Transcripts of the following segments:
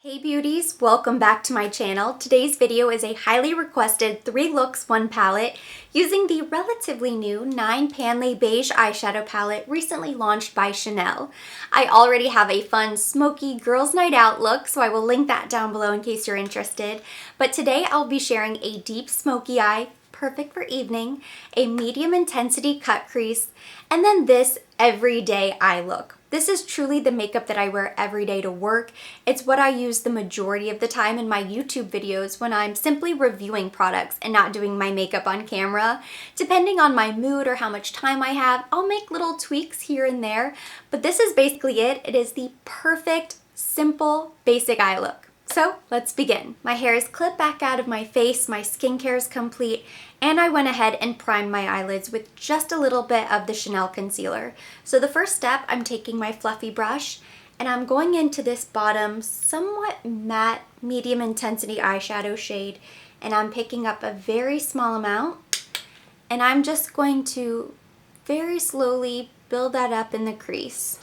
Hey beauties, welcome back to my channel. Today's video is a highly requested 3 looks 1 palette using the relatively new 9 Panley Beige Eyeshadow palette recently launched by Chanel. I already have a fun smoky girls night out look, so I will link that down below in case you're interested. But today I'll be sharing a deep smoky eye, perfect for evening, a medium intensity cut crease, and then this everyday eye look. This is truly the makeup that I wear every day to work. It's what I use the majority of the time in my YouTube videos when I'm simply reviewing products and not doing my makeup on camera. Depending on my mood or how much time I have, I'll make little tweaks here and there, but this is basically it. It is the perfect, simple, basic eye look. So let's begin. My hair is clipped back out of my face, my skincare is complete, and I went ahead and primed my eyelids with just a little bit of the Chanel concealer. So the first step, I'm taking my fluffy brush and I'm going into this bottom, somewhat matte, medium intensity eyeshadow shade, and I'm picking up a very small amount, and I'm just going to very slowly build that up in the crease.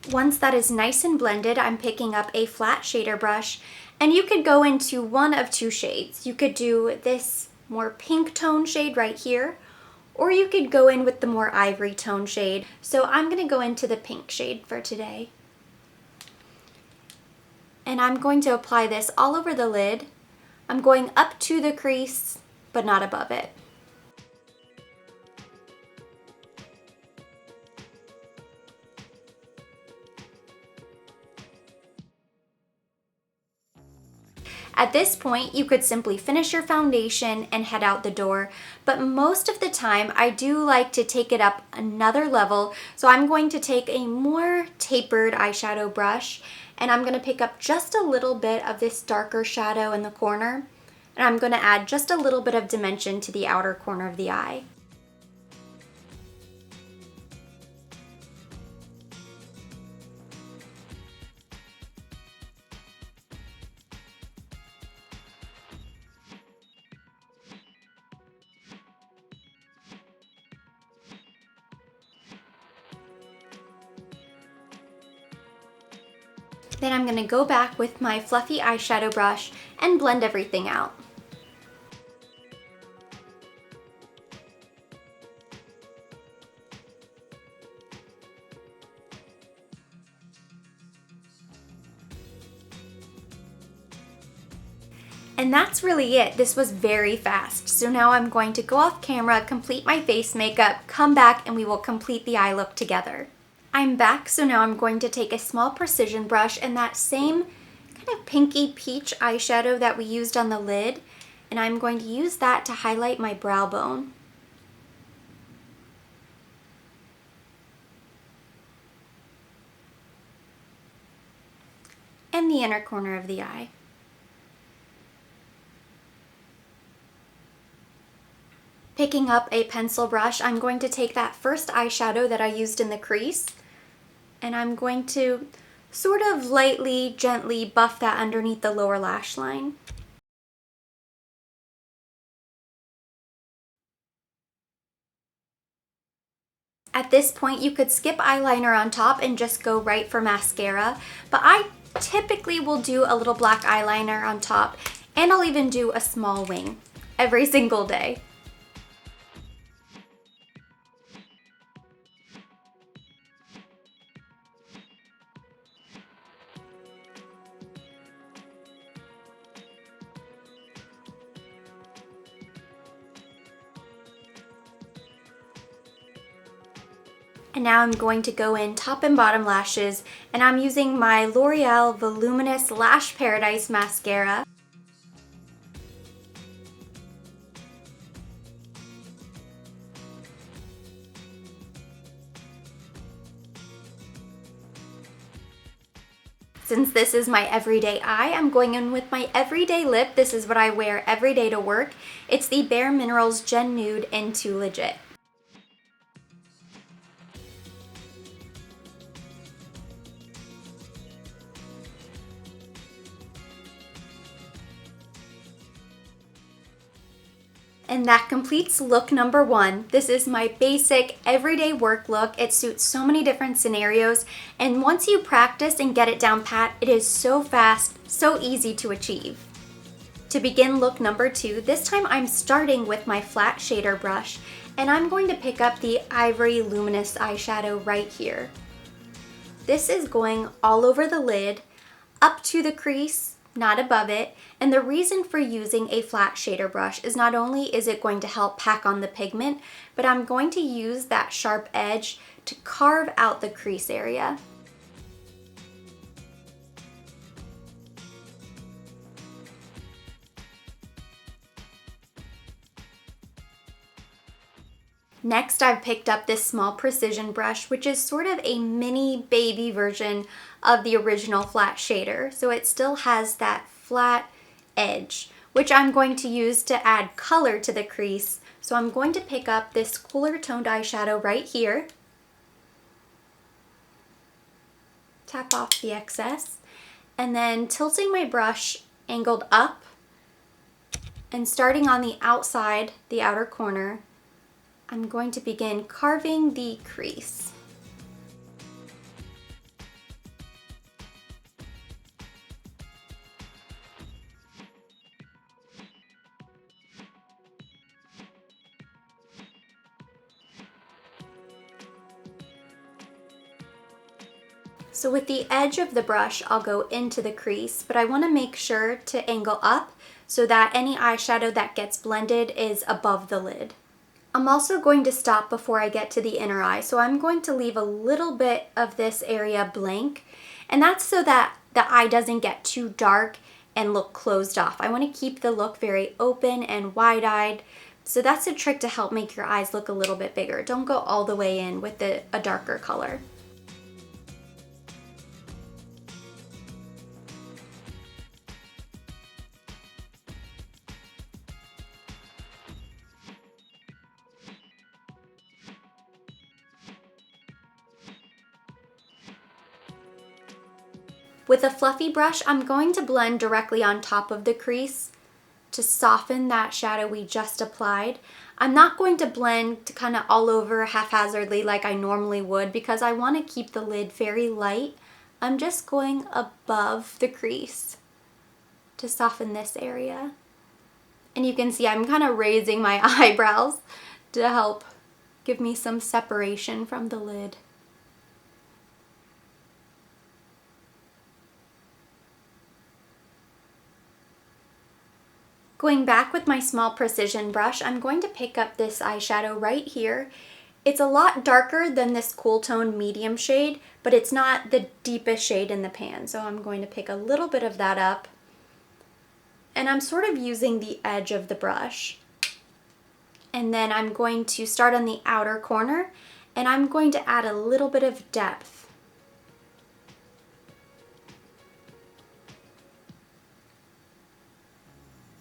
Once that is nice and blended, I'm picking up a flat shader brush, and you could go into one of 2 shades. You could do this more pink tone shade right here, or you could go in with the more ivory tone shade. So I'm going to go into the pink shade for today. And I'm going to apply this all over the lid. I'm going up to the crease, but not above it. At this point, you could simply finish your foundation and head out the door, but most of the time I do like to take it up another level, so I'm going to take a more tapered eyeshadow brush and I'm going to pick up just a little bit of this darker shadow in the corner, and I'm going to add just a little bit of dimension to the outer corner of the eye. Then I'm going to go back with my fluffy eyeshadow brush and blend everything out. And that's really it. This was very fast. So now I'm going to go off camera, complete my face makeup, come back, and we will complete the eye look together. I'm back, so now I'm going to take a small precision brush and that same kind of pinky peach eyeshadow that we used on the lid, and I'm going to use that to highlight my brow bone. And the inner corner of the eye. Picking up a pencil brush, I'm going to take that first eyeshadow that I used in the crease, and I'm going to sort of lightly, gently buff that underneath the lower lash line. At this point, you could skip eyeliner on top and just go right for mascara, but I typically will do a little black eyeliner on top, and I'll even do a small wing every single day. And now I'm going to go in top and bottom lashes, and I'm using my L'Oreal Voluminous Lash Paradise Mascara. Since this is my everyday eye, I'm going in with my everyday lip. This is what I wear every day to work. It's the Bare Minerals Gen Nude in Too Legit. And that completes look number 1. This is my basic everyday work look. It suits so many different scenarios, and once you practice and get it down pat, it is so fast, so easy to achieve. To begin look number 2, this time I'm starting with my flat shader brush, and I'm going to pick up the Ivory Luminous eyeshadow right here. This is going all over the lid, up to the crease, not above it, and the reason for using a flat shader brush is not only is it going to help pack on the pigment, but I'm going to use that sharp edge to carve out the crease area. Next, I've picked up this small precision brush, which is sort of a mini baby version of the original flat shader. So it still has that flat edge, which I'm going to use to add color to the crease. So I'm going to pick up this cooler toned eyeshadow right here. Tap off the excess, and then tilting my brush angled up and starting on the outside, the outer corner, I'm going to begin carving the crease. So with the edge of the brush, I'll go into the crease, but I want to make sure to angle up so that any eyeshadow that gets blended is above the lid. I'm also going to stop before I get to the inner eye, so I'm going to leave a little bit of this area blank, and that's so that the eye doesn't get too dark and look closed off. I want to keep the look very open and wide-eyed, so that's a trick to help make your eyes look a little bit bigger. Don't go all the way in with a darker color. With a fluffy brush, I'm going to blend directly on top of the crease to soften that shadow we just applied. I'm not going to blend kind of all over haphazardly like I normally would because I want to keep the lid very light. I'm just going above the crease to soften this area. And you can see I'm kind of raising my eyebrows to help give me some separation from the lid. Going back with my small precision brush, I'm going to pick up this eyeshadow right here. It's a lot darker than this cool tone medium shade, but it's not the deepest shade in the pan. So I'm going to pick a little bit of that up. And I'm sort of using the edge of the brush. And then I'm going to start on the outer corner, and I'm going to add a little bit of depth.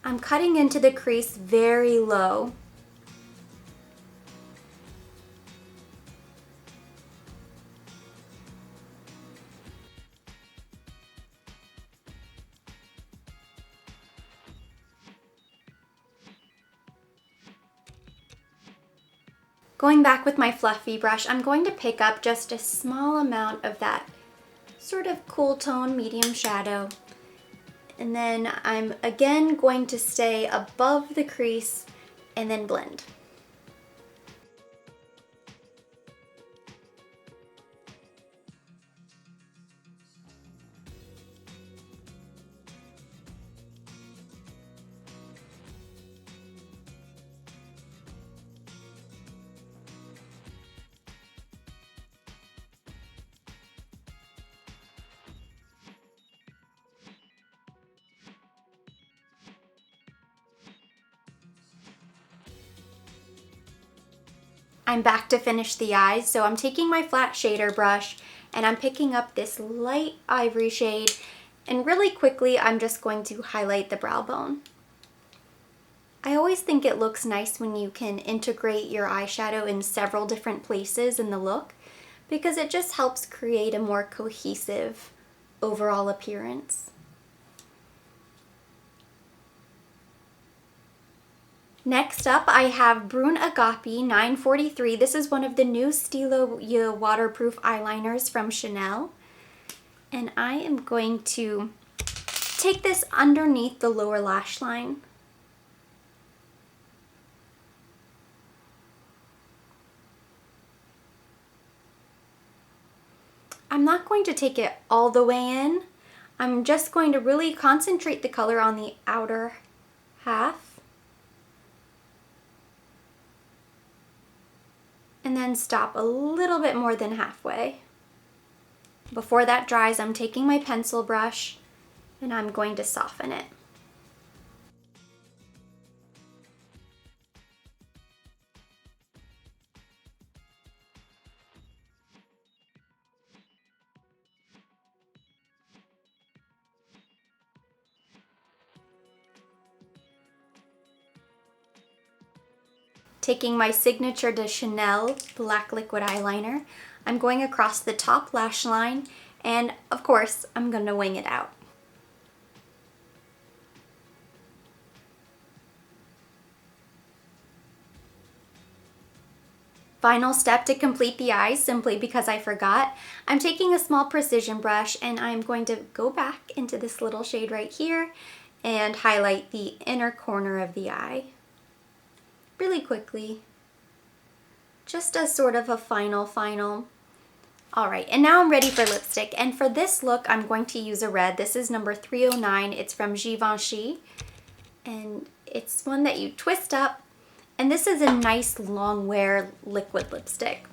I'm cutting into the crease very low. Going back with my fluffy brush, I'm going to pick up just a small amount of that sort of cool tone medium shadow. And then I'm again going to stay above the crease and then blend. I'm back to finish the eyes, so I'm taking my flat shader brush and I'm picking up this light ivory shade, and really quickly I'm just going to highlight the brow bone. I always think it looks nice when you can integrate your eyeshadow in several different places in the look because it just helps create a more cohesive overall appearance. Next up, I have Brune Agape 943. This is one of the new Stilo waterproof eyeliners from Chanel. And I am going to take this underneath the lower lash line. I'm not going to take it all the way in. I'm just going to really concentrate the color on the outer half. And then stop a little bit more than halfway. Before that dries, I'm taking my pencil brush and I'm going to soften it. Taking my signature de Chanel black liquid eyeliner, I'm going across the top lash line, and of course, I'm going to wing it out. Final step to complete the eyes, simply because I forgot. I'm taking a small precision brush and I'm going to go back into this little shade right here and highlight the inner corner of the eye really quickly, just as sort of a final. All right, and now I'm ready for lipstick. And for this look, I'm going to use a red. This is number 309. It's from Givenchy. And it's one that you twist up. And this is a nice long wear liquid lipstick.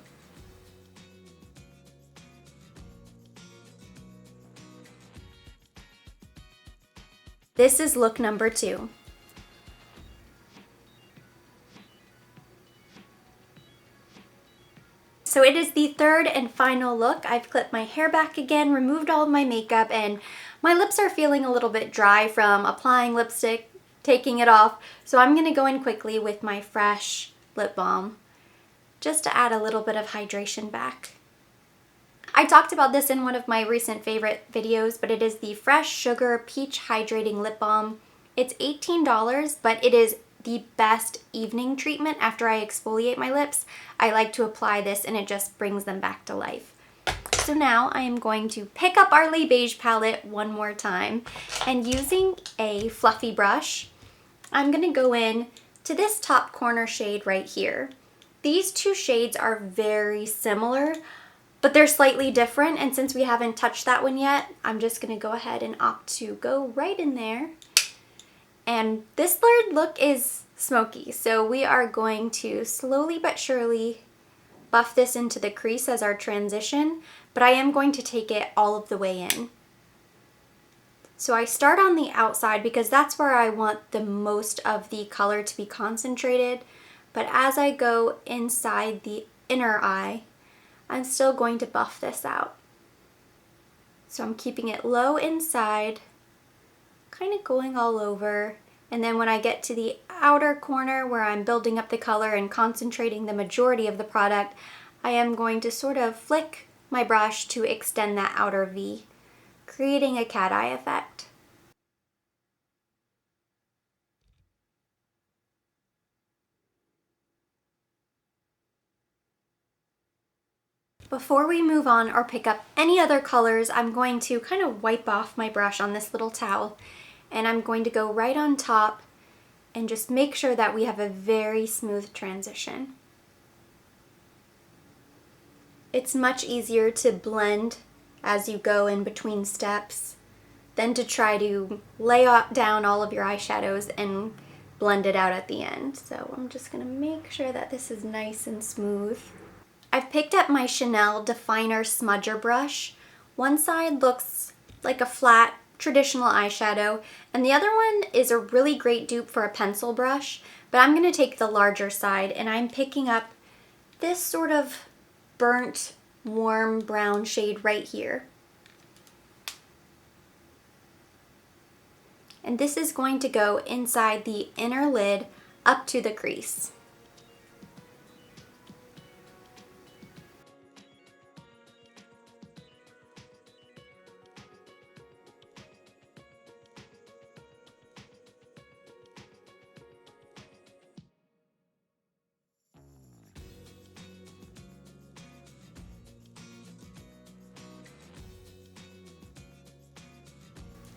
This is look number 2. So it is the third and final look. I've clipped my hair back again, removed all of my makeup, and my lips are feeling a little bit dry from applying lipstick, taking it off. So I'm gonna go in quickly with my fresh lip balm just to add a little bit of hydration back. I talked about this in one of my recent favorite videos, but it is the Fresh Sugar Peach Hydrating Lip Balm. It's $18, but it is the best evening treatment after I exfoliate my lips. I like to apply this and it just brings them back to life. So now I am going to pick up our Beige palette one more time, and using a fluffy brush, I'm gonna go in to this top corner shade right here. These two shades are very similar, but they're slightly different, and since we haven't touched that one yet, I'm just gonna go ahead and opt to go right in there. And this third look is smoky, so we are going to slowly but surely buff this into the crease as our transition, but I am going to take it all of the way in. So I start on the outside because that's where I want the most of the color to be concentrated, but as I go inside the inner eye, I'm still going to buff this out. So I'm keeping it low inside, kind of going all over, and then when I get to the outer corner where I'm building up the color and concentrating the majority of the product, I am going to sort of flick my brush to extend that outer V, creating a cat eye effect. Before we move on or pick up any other colors, I'm going to kind of wipe off my brush on this little towel, and I'm going to go right on top and just make sure that we have a very smooth transition. It's much easier to blend as you go in between steps than to try to lay down all of your eyeshadows and blend it out at the end. So I'm just gonna make sure that this is nice and smooth. I've picked up my Chanel Definer Smudger brush. One side looks like a flat traditional eyeshadow, and the other one is a really great dupe for a pencil brush, but I'm gonna take the larger side, and I'm picking up this sort of burnt, warm brown shade right here. And this is going to go inside the inner lid up to the crease.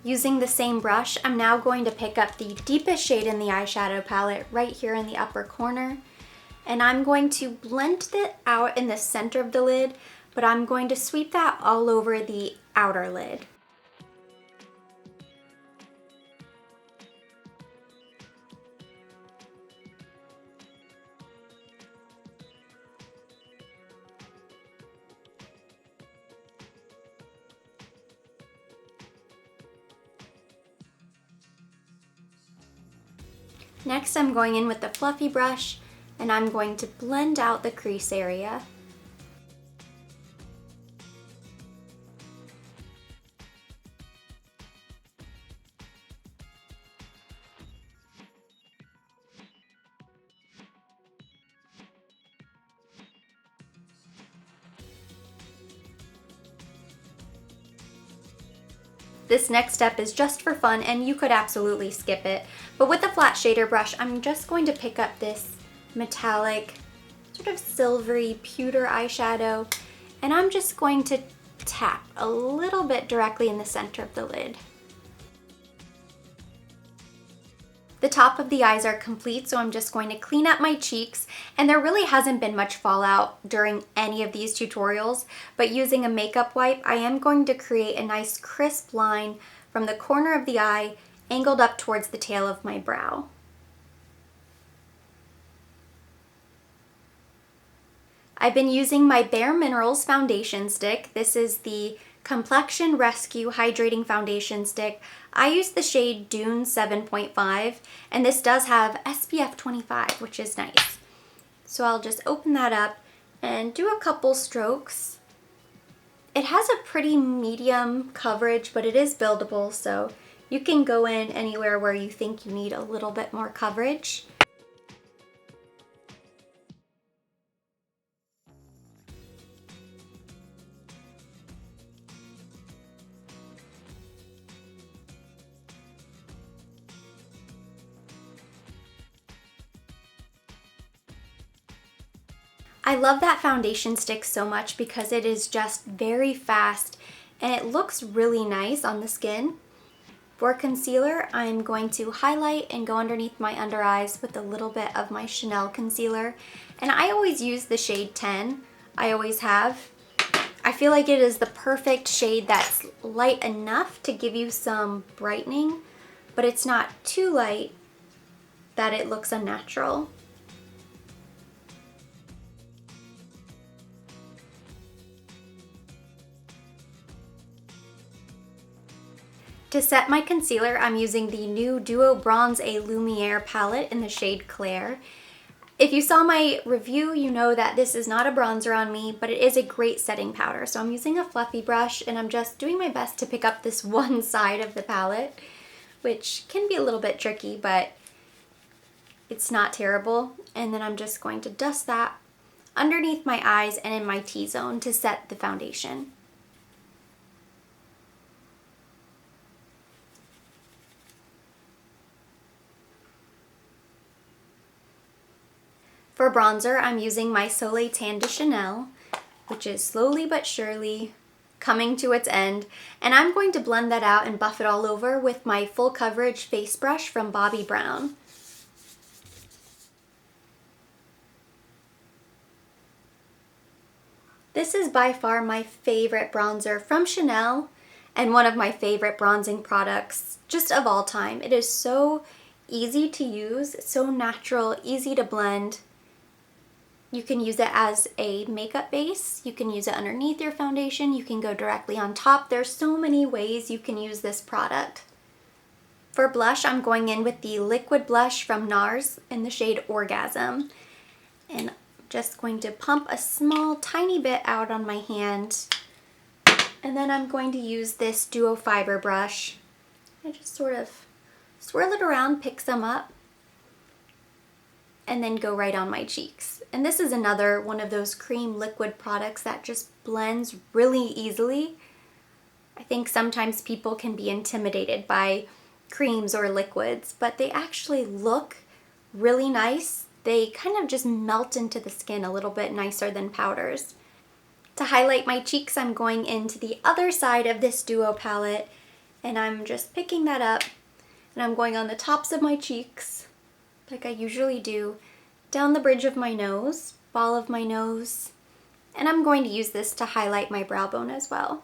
Using the same brush, I'm now going to pick up the deepest shade in the eyeshadow palette right here in the upper corner. And I'm going to blend it out in the center of the lid, but I'm going to sweep that all over the outer lid. Next, I'm going in with the fluffy brush and I'm going to blend out the crease area. This next step is just for fun and you could absolutely skip it. But with the flat shader brush, I'm just going to pick up this metallic, sort of silvery pewter eyeshadow, and I'm just going to tap a little bit directly in the center of the lid. The top of the eyes are complete, so I'm just going to clean up my cheeks, and there really hasn't been much fallout during any of these tutorials, but using a makeup wipe, I am going to create a nice crisp line from the corner of the eye, angled up towards the tail of my brow. I've been using my Bare Minerals foundation stick. This is the Complexion Rescue Hydrating Foundation Stick. I use the shade Dune 7.5, and this does have SPF 25, which is nice. So I'll just open that up and do a couple strokes. It has a pretty medium coverage, but it is buildable, so you can go in anywhere where you think you need a little bit more coverage. I love that foundation stick so much because it is just very fast and it looks really nice on the skin. For concealer, I'm going to highlight and go underneath my under eyes with a little bit of my Chanel concealer. And I always use the shade 10. I always have. I feel like it is the perfect shade that's light enough to give you some brightening, but it's not too light that it looks unnatural. To set my concealer, I'm using the new Duo Bronze A Lumiere palette in the shade Claire. If you saw my review, you know that this is not a bronzer on me, but it is a great setting powder. So I'm using a fluffy brush and I'm just doing my best to pick up this one side of the palette, which can be a little bit tricky, but it's not terrible. And then I'm just going to dust that underneath my eyes and in my T-zone to set the foundation. For bronzer, I'm using my Soleil Tan de Chanel, which is slowly but surely coming to its end. And I'm going to blend that out and buff it all over with my full coverage face brush from Bobbi Brown. This is by far my favorite bronzer from Chanel and one of my favorite bronzing products just of all time. It is so easy to use, so natural, easy to blend. You can use it as a makeup base, you can use it underneath your foundation, you can go directly on top. There's so many ways you can use this product. For blush, I'm going in with the liquid blush from NARS in the shade Orgasm. And I'm just going to pump a small, tiny bit out on my hand. And then I'm going to use this Duo Fiber brush. I just sort of swirl it around, pick some up, and then go right on my cheeks. And this is another one of those cream liquid products that just blends really easily. I think sometimes people can be intimidated by creams or liquids, but they actually look really nice. They kind of just melt into the skin a little bit nicer than powders. To highlight my cheeks, I'm going into the other side of this Duo palette And I'm just picking that up and I'm going on the tops of my cheeks like I usually do, down the bridge of my nose, ball of my nose, and I'm going to use this to highlight my brow bone as well.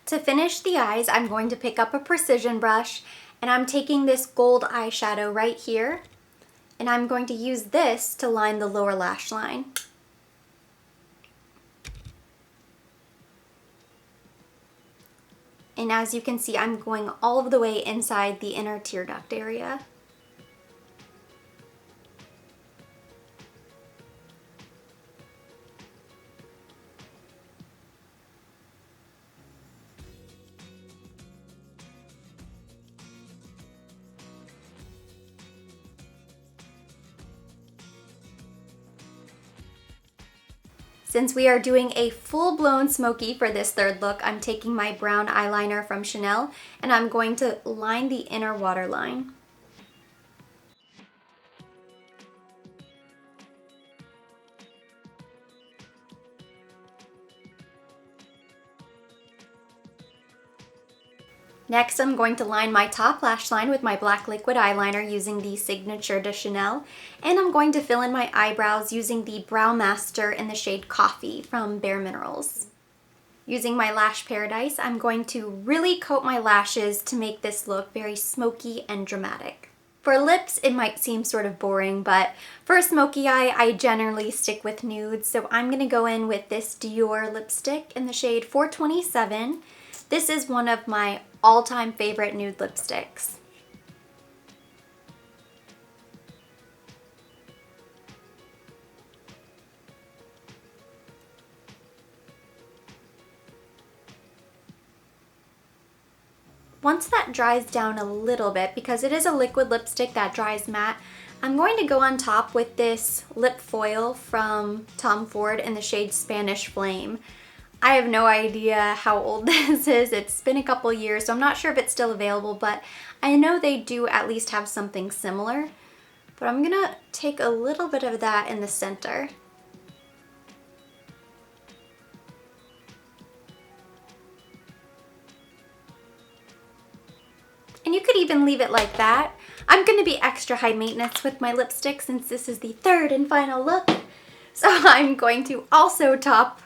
To finish the eyes, I'm going to pick up a precision brush and I'm taking this gold eyeshadow right here and I'm going to use this to line the lower lash line. And as you can see, I'm going all of the way inside the inner tear duct area. Since we are doing a full-blown smoky for this third look, I'm taking my brown eyeliner from Chanel and I'm going to line the inner waterline. Next, I'm going to line my top lash line with my black liquid eyeliner using the Signature de Chanel, and I'm going to fill in my eyebrows using the Brow Master in the shade Coffee from Bare Minerals. Using my Lash Paradise, I'm going to really coat my lashes to make this look very smoky and dramatic. For lips, it might seem sort of boring, but for a smoky eye, I generally stick with nudes, so I'm going to go in with this Dior lipstick in the shade 427. This is one of my all-time favorite nude lipsticks. Once that dries down a little bit, because it is a liquid lipstick that dries matte, I'm going to go on top with this lip foil from Tom Ford in the shade Spanish Flame. I have no idea how old this is. It's been a couple years, so I'm not sure if it's still available, but I know they do at least have something similar. But I'm gonna take a little bit of that in the center. And you could even leave it like that. I'm gonna be extra high maintenance with my lipstick since this is the third and final look. So I'm going to also top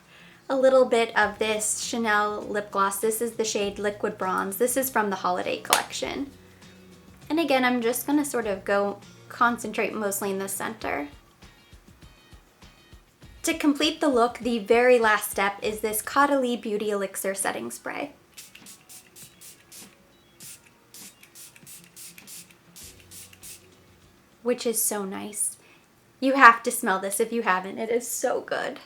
a little bit of this Chanel lip gloss. This is the shade Liquid Bronze. This is from the holiday collection. And again, I'm just gonna sort of concentrate mostly in the center. To complete the look, the very last step is this Caudalie Beauty Elixir Setting Spray. Which is so nice. You have to smell this if you haven't. It is so good.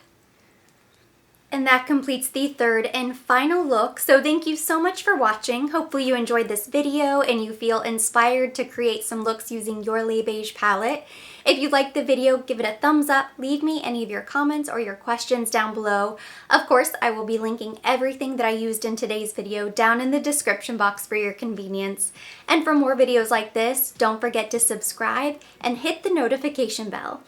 And that completes the third and final look. So thank you so much for watching. Hopefully you enjoyed this video and you feel inspired to create some looks using your Les Beige palette. If you liked the video, give it a thumbs up. Leave me any of your comments or your questions down below. Of course, I will be linking everything that I used in today's video down in the description box for your convenience. And for more videos like this, don't forget to subscribe and hit the notification bell.